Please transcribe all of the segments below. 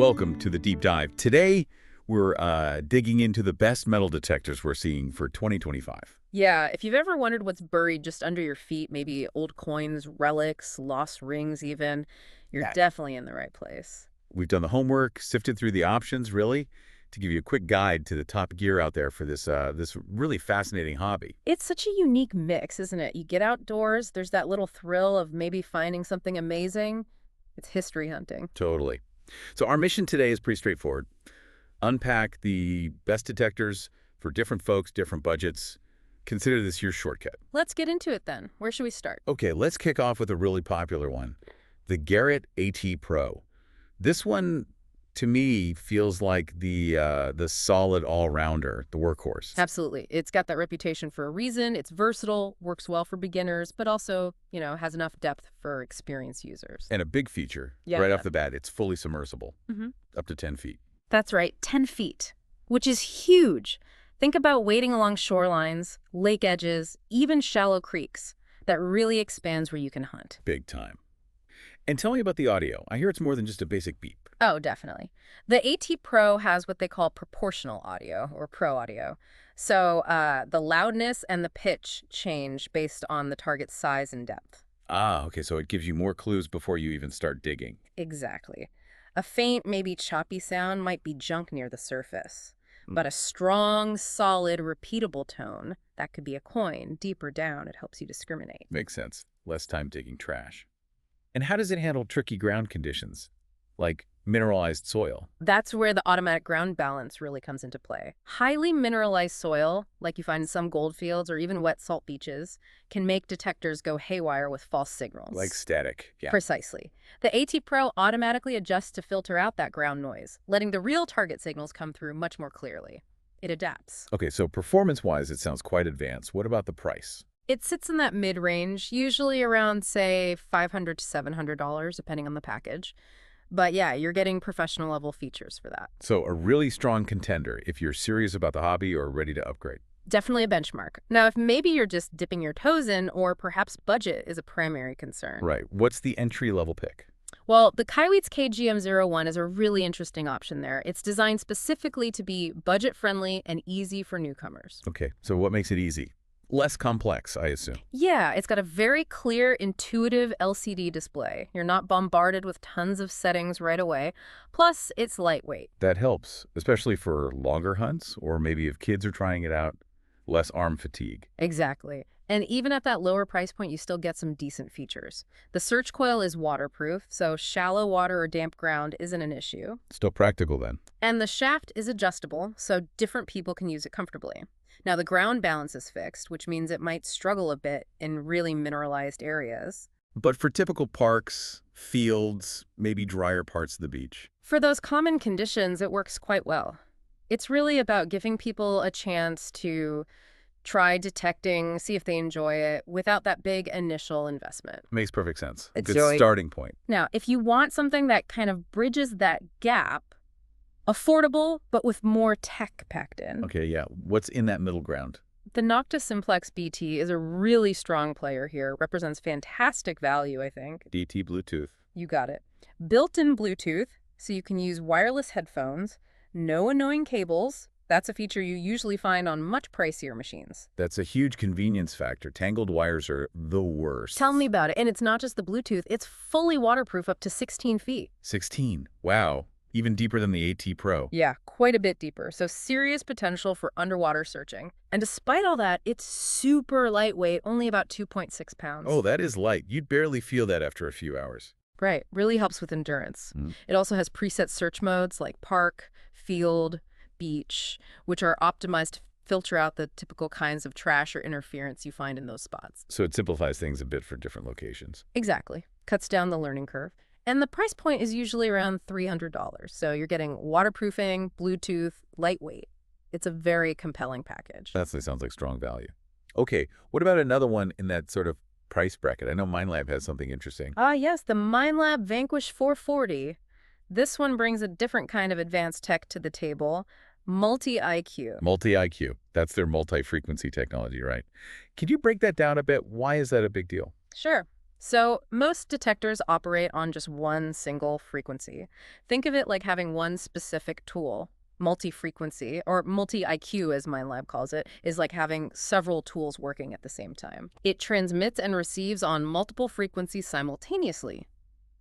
welcome to the Deep Dive. Today, we're digging into the best metal detectors we're seeing for 2025. Yeah, if you've ever wondered what's buried just under your feet, maybe old coins, relics, lost rings even, you're definitely in the right place. We've done the homework, sifted through the options, really, to give you a quick guide to the top gear out there for this really fascinating hobby. It's such a unique mix, isn't it? You get outdoors, there's that little thrill of maybe finding something amazing. It's history hunting. Totally. So our mission today is pretty straightforward. Unpack the best detectors for different folks, different budgets. Consider this your shortcut. Let's get into it then. Where should we start? Okay, let's kick off with a really popular one, the Garrett AT Pro. This one, to me, feels like the solid all-rounder, the workhorse. Absolutely. It's got that reputation for a reason. It's versatile, works well for beginners, but also, has enough depth for experienced users. And a big feature, off the bat, it's fully submersible, up to 10 feet. That's right, 10 feet, which is huge. Think about wading along shorelines, lake edges, even shallow creeks. That really expands where you can hunt. Big time. And tell me about the audio. I hear it's more than just a basic beep. Oh, definitely. The AT Pro has what they call proportional audio, or pro audio. So the loudness and the pitch change based on the target's size and depth. Ah, okay, so it gives you more clues before you even start digging. Exactly. A faint, maybe choppy sound might be junk near the surface. But a strong, solid, repeatable tone, that could be a coin, deeper down, it helps you discriminate. Makes sense. Less time digging trash. And how does it handle tricky ground conditions, like mineralized soil? That's where the automatic ground balance really comes into play. Highly mineralized soil, like you find in some gold fields or even wet salt beaches, can make detectors go haywire with false signals. Like static, yeah. Precisely. The AT Pro automatically adjusts to filter out that ground noise, letting the real target signals come through much more clearly. It adapts. Okay, so performance-wise, it sounds quite advanced. What about the price? It sits in that mid-range, usually around, say, $500 to $700, depending on the package. But yeah, you're getting professional-level features for that. So a really strong contender if you're serious about the hobby or ready to upgrade. Definitely a benchmark. Now, if maybe you're just dipping your toes in, or perhaps budget is a primary concern. Right. What's the entry-level pick? Well, the Kaiweets KGM01 is a really interesting option there. It's designed specifically to be budget-friendly and easy for newcomers. Okay, so what makes it easy? Less complex, I assume. Yeah, it's got a very clear, intuitive LCD display. You're not bombarded with tons of settings right away. Plus, it's lightweight. That helps, especially for longer hunts, or maybe if kids are trying it out, less arm fatigue. Exactly. And even at that lower price point, you still get some decent features. The search coil is waterproof, so shallow water or damp ground isn't an issue. Still practical then. And the shaft is adjustable, so different people can use it comfortably. Now, the ground balance is fixed, which means it might struggle a bit in really mineralized areas. But for typical parks, fields, maybe drier parts of the beach. For those common conditions, it works quite well. It's really about giving people a chance to try detecting, see if they enjoy it, without that big initial investment. Makes perfect sense. A good starting point. Now, if you want something that kind of bridges that gap, affordable, but with more tech packed in. Okay, yeah. What's in that middle ground? The Nocta Simplex BT is a really strong player here. Represents fantastic value, I think. DT Bluetooth. You got it. Built-in Bluetooth, so you can use wireless headphones, no annoying cables. That's a feature you usually find on much pricier machines. That's a huge convenience factor. Tangled wires are the worst. Tell me about it. And it's not just the Bluetooth. It's fully waterproof up to 16 feet. 16? Wow. Even deeper than the AT Pro. Yeah, quite a bit deeper. So serious potential for underwater searching. And despite all that, it's super lightweight, only about 2.6 pounds. Oh, that is light. You'd barely feel that after a few hours. Right. Really helps with endurance. It also has preset search modes like park, field, beach, which are optimized to filter out the typical kinds of trash or interference you find in those spots. So it simplifies things a bit for different locations. Exactly. Cuts down the learning curve. And the price point is usually around $300. So you're getting waterproofing, Bluetooth, lightweight. It's a very compelling package. That sounds like strong value. Okay, what about another one in that sort of price bracket? I know MindLab has something interesting. Yes, the MindLab Vanquish 440. This one brings a different kind of advanced tech to the table. Multi-IQ. Multi-IQ. That's their multi-frequency technology, right? Can you break that down a bit? Why is that a big deal? Sure. So, most detectors operate on just one single frequency. Think of it like having one specific tool. Multi-frequency, or multi-IQ as my lab calls it, is like having several tools working at the same time. It transmits and receives on multiple frequencies simultaneously.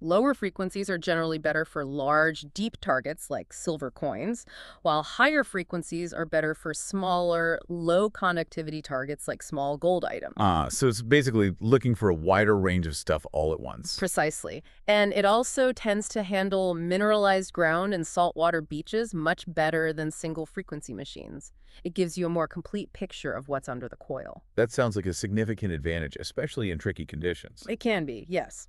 Lower frequencies are generally better for large, deep targets like silver coins, while higher frequencies are better for smaller, low conductivity targets like small gold items. So it's basically looking for a wider range of stuff all at once. Precisely. And it also tends to handle mineralized ground and saltwater beaches much better than single frequency machines. It gives you a more complete picture of what's under the coil. That sounds like a significant advantage, especially in tricky conditions. It can be, yes.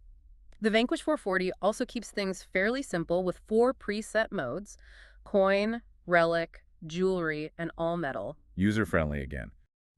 The Vanquish 440 also keeps things fairly simple with 4 preset modes: coin, relic, jewelry, and all metal. User-friendly again.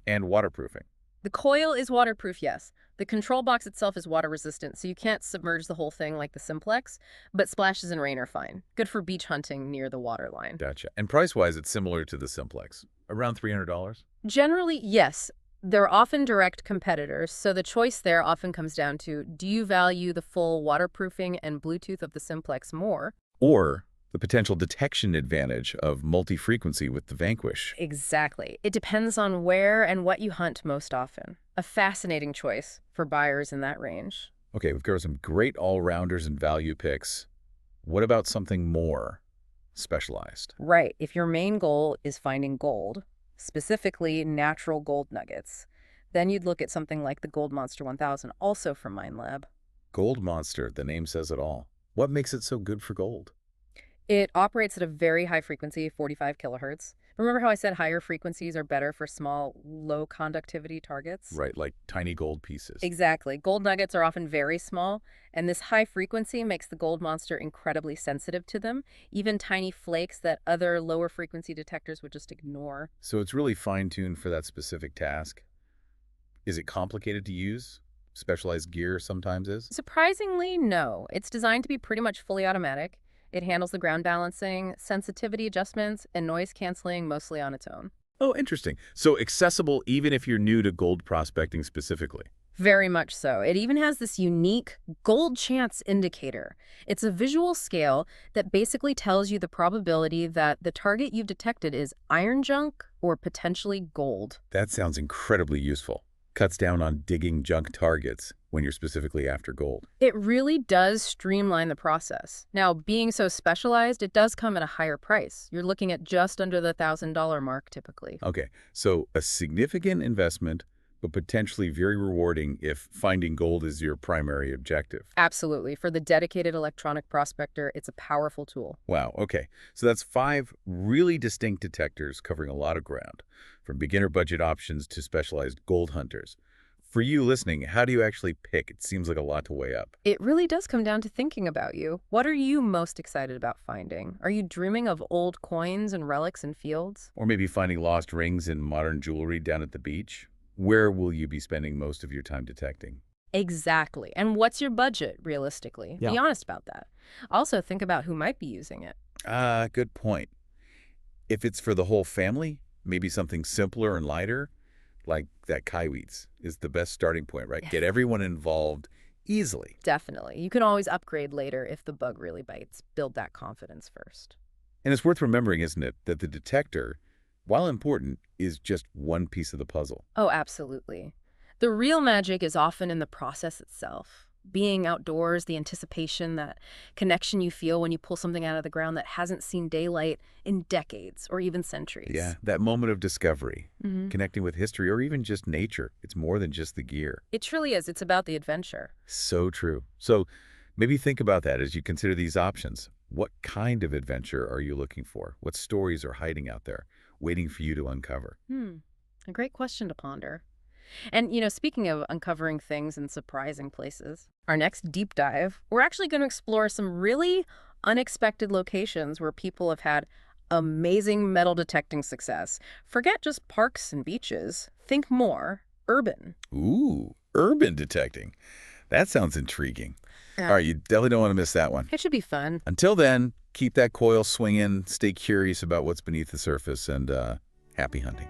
And waterproofing. The coil is waterproof, yes. The control box itself is water resistant, so you can't submerge the whole thing like the Simplex, but splashes and rain are fine. Good for beach hunting near the waterline. Gotcha. And price-wise, it's similar to the Simplex. Around $300? Generally, yes. They're often direct competitors, so the choice there often comes down to, do you value the full waterproofing and Bluetooth of the Simplex more? Or the potential detection advantage of multi-frequency with the Vanquish. Exactly. It depends on where and what you hunt most often. A fascinating choice for buyers in that range. Okay, we've got some great all-rounders and value picks. What about something more specialized? Right. If your main goal is finding gold, specifically natural gold nuggets, then you'd look at something like the Gold Monster 1000, also from Mine Lab. Gold Monster, the name says it all. What makes it so good for gold? It operates at a very high frequency, 45 kilohertz. Remember how I said higher frequencies are better for small, low conductivity targets? Right, like tiny gold pieces. Exactly. Gold nuggets are often very small, and this high frequency makes the Gold Monster incredibly sensitive to them, even tiny flakes that other lower frequency detectors would just ignore. So it's really fine-tuned for that specific task. Is it complicated to use? Specialized gear sometimes is? Surprisingly, no. It's designed to be pretty much fully automatic. It handles the ground balancing, sensitivity adjustments, and noise canceling mostly on its own. Oh, interesting. So accessible even if you're new to gold prospecting specifically. Very much so. It even has this unique gold chance indicator. It's a visual scale that basically tells you the probability that the target you've detected is iron junk or potentially gold. That sounds incredibly useful. Cuts down on digging junk targets when you're specifically after gold. It really does streamline the process. Now, being so specialized, it does come at a higher price. You're looking at just under the $1,000 mark typically. Okay, so a significant investment, but potentially very rewarding if finding gold is your primary objective. Absolutely. For the dedicated electronic prospector, it's a powerful tool. Wow, okay. So that's 5 really distinct detectors covering a lot of ground, from beginner budget options to specialized gold hunters. For you listening, how do you actually pick? It seems like a lot to weigh up. It really does come down to thinking about you. What are you most excited about finding? Are you dreaming of old coins and relics in fields? Or maybe finding lost rings in modern jewelry down at the beach? Where will you be spending most of your time detecting? Exactly. And what's your budget, realistically? Yeah. Be honest about that. Also, think about who might be using it. Good point. If it's for the whole family, maybe something simpler and lighter, like that Kaiweets, is the best starting point, right? Get everyone involved easily. Definitely. You can always upgrade later if the bug really bites. Build that confidence first. And it's worth remembering, isn't it, that the detector, while important, is just one piece of the puzzle. Oh, absolutely. The real magic is often in the process itself. Being outdoors, the anticipation, that connection you feel when you pull something out of the ground that hasn't seen daylight in decades or even centuries. Yeah, that moment of discovery, Mm-hmm. connecting with history or even just nature. It's more than just the gear. It truly is. It's about the adventure. So true. So maybe think about that as you consider these options. What kind of adventure are you looking for? What stories are hiding out there, waiting for you to uncover? A great question to ponder. And, speaking of uncovering things in surprising places, our next deep dive, we're actually going to explore some really unexpected locations where people have had amazing metal detecting success. Forget just parks and beaches. Think more urban. Ooh, urban detecting. That sounds intriguing. Yeah. All right, you definitely don't want to miss that one. It should be fun. Until then, keep that coil swinging, stay curious about what's beneath the surface, and happy hunting.